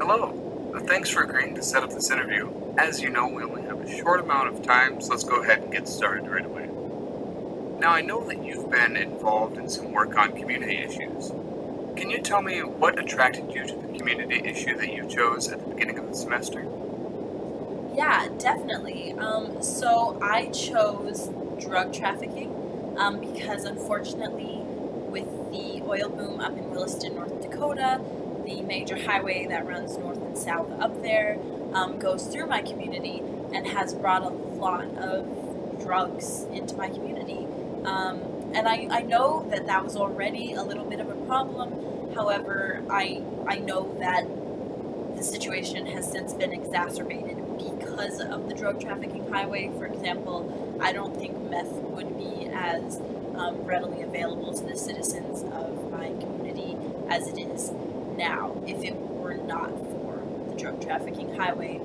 Hello. Thanks for agreeing to set up this interview. As you know, we only have a short amount of time, so let's go ahead and get started right away. Now, I know that you've been involved in some work on community issues. Can you tell me what attracted you to the community issue that you chose at the beginning of the semester? Yeah, definitely. So I chose drug trafficking because unfortunately, with the oil boom up in Williston, North Dakota, the major highway that runs north and south up there goes through my community and has brought a lot of drugs into my community. And I know that that was already a little bit of a problem. However, I know that the situation has since been exacerbated because of the drug trafficking highway. For example, I don't think meth would be as readily available to the citizens of my community as it is now if it were not for the drug trafficking highway.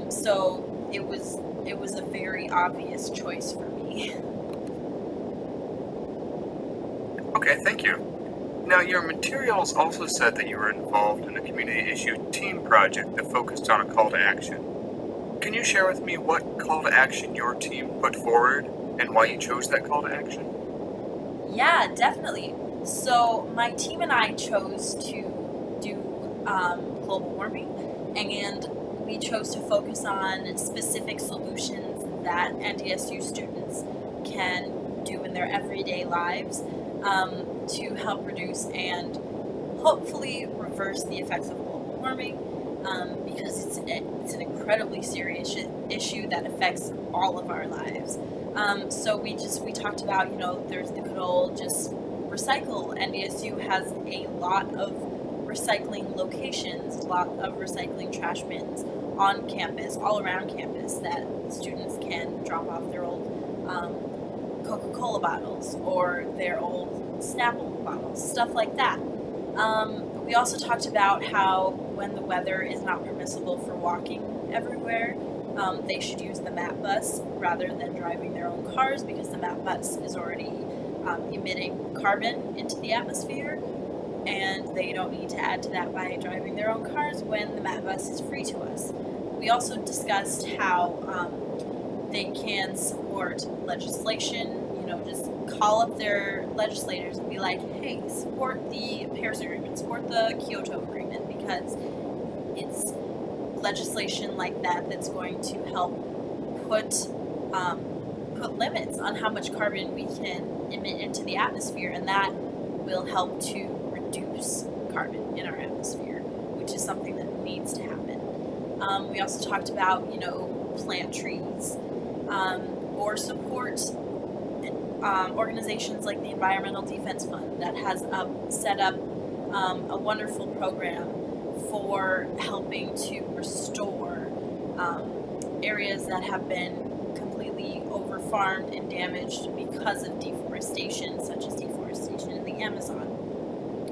So it was a very obvious choice for me. Okay, thank you. Now, your materials also said that you were involved in a community issue team project that focused on a call to action. Can you share with me what call to action your team put forward and why you chose that call to action? Yeah, definitely. So my team and I chose to do global warming, and we chose to focus on specific solutions that NDSU students can do in their everyday lives to help reduce and hopefully reverse the effects of global warming, because it's an incredibly serious issue that affects all of our lives. So we talked about, there's the good old just recycle. NDSU has a lot of recycling locations, a lot of recycling trash bins on campus, all around campus, that students can drop off their old Coca-Cola bottles or their old Snapple bottles, stuff like that. We also talked about how when the weather is not permissible for walking everywhere, they should use the MAP bus rather than driving their own cars, because the MAP bus is already emitting carbon into the atmosphere, and they don't need to add to that by driving their own cars when the MAP bus is free to us. We also discussed how they can support legislation, just call up their legislators and be like, hey, support the Paris Agreement, support the Kyoto Agreement, because it's legislation like that that's going to help put limits on how much carbon we can emit into the atmosphere, and that will help to reduce carbon in our atmosphere, which is something that needs to happen. We also talked about, plant trees, or support organizations like the Environmental Defense Fund that has set up a wonderful program for helping to restore areas that have been completely overfarmed and damaged because of deforestation, such as deforestation in the Amazon.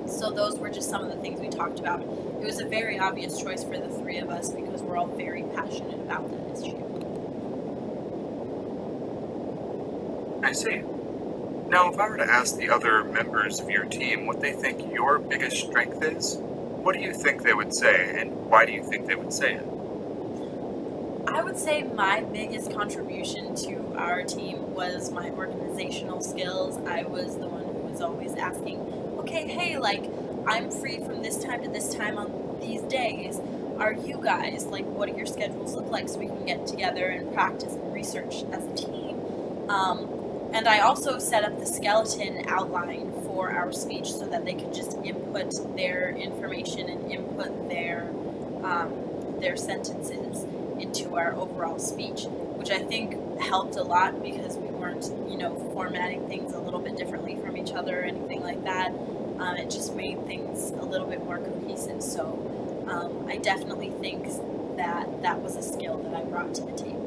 So those were just some of the things we talked about. It was a very obvious choice for the three of us because we're all very passionate about that issue. I see. Now, if I were to ask the other members of your team what they think your biggest strength is, what do you think they would say, and why do you think they would say it? I would say my biggest contribution to our team was my organizational skills. I was the one who was always asking, okay, hey, I'm free from this time to this time on these days. Are you guys, what do your schedules look like, so we can get together and practice and research as a team? And I also set up the skeleton outline for our speech so that they could just input their information and input their sentences into our overall speech, which I think helped a lot because we weren't, formatting things a little bit differently from each other or anything like that. It just made things a little bit more cohesive. So I definitely think that that was a skill that I brought to the table.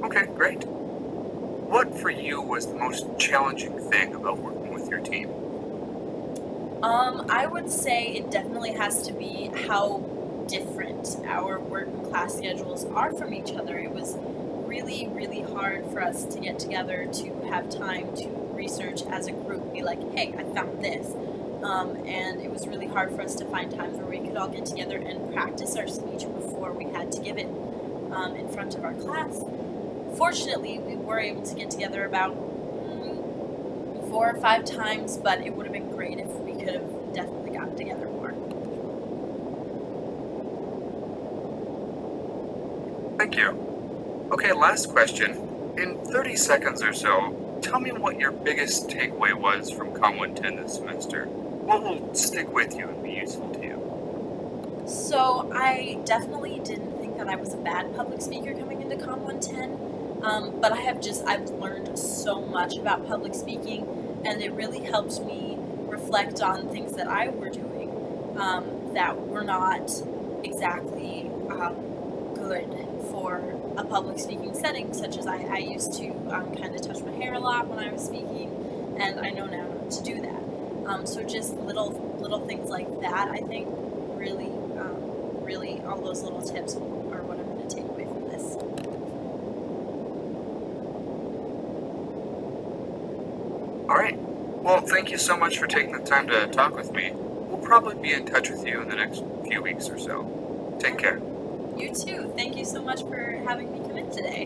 Okay, great. What for you was the most challenging thing about working with your team? I would say it definitely has to be how different our work and class schedules are from each other. It was really, really hard for us to get together to have time to research as a group, be like, hey, I found this. and it was really hard for us to find times where we could all get together and practice our speech before we had to give it in front of our class. Fortunately, we were able to get together about 4 or 5 times, but it would have been great if we could have definitely gotten together more. Thank you. Okay, last question. In 30 seconds or so, tell me what your biggest takeaway was from Comm 110 this semester. What will stick with you and be useful to you? So I definitely didn't think that I was a bad public speaker coming into Comm 110, but I've learned so much about public speaking, and it really helped me reflect on things that I were doing that were not exactly good for a public speaking setting, such as I used to kind of touch my hair a lot when I was speaking, and I know now not to do that. So just little things like that, I think, really, really, all those little tips are what I'm going to take away from this. All right. Well, thank you so much for taking the time to talk with me. We'll probably be in touch with you in the next few weeks or so. Take care. You too. Thank you so much for having me come in today.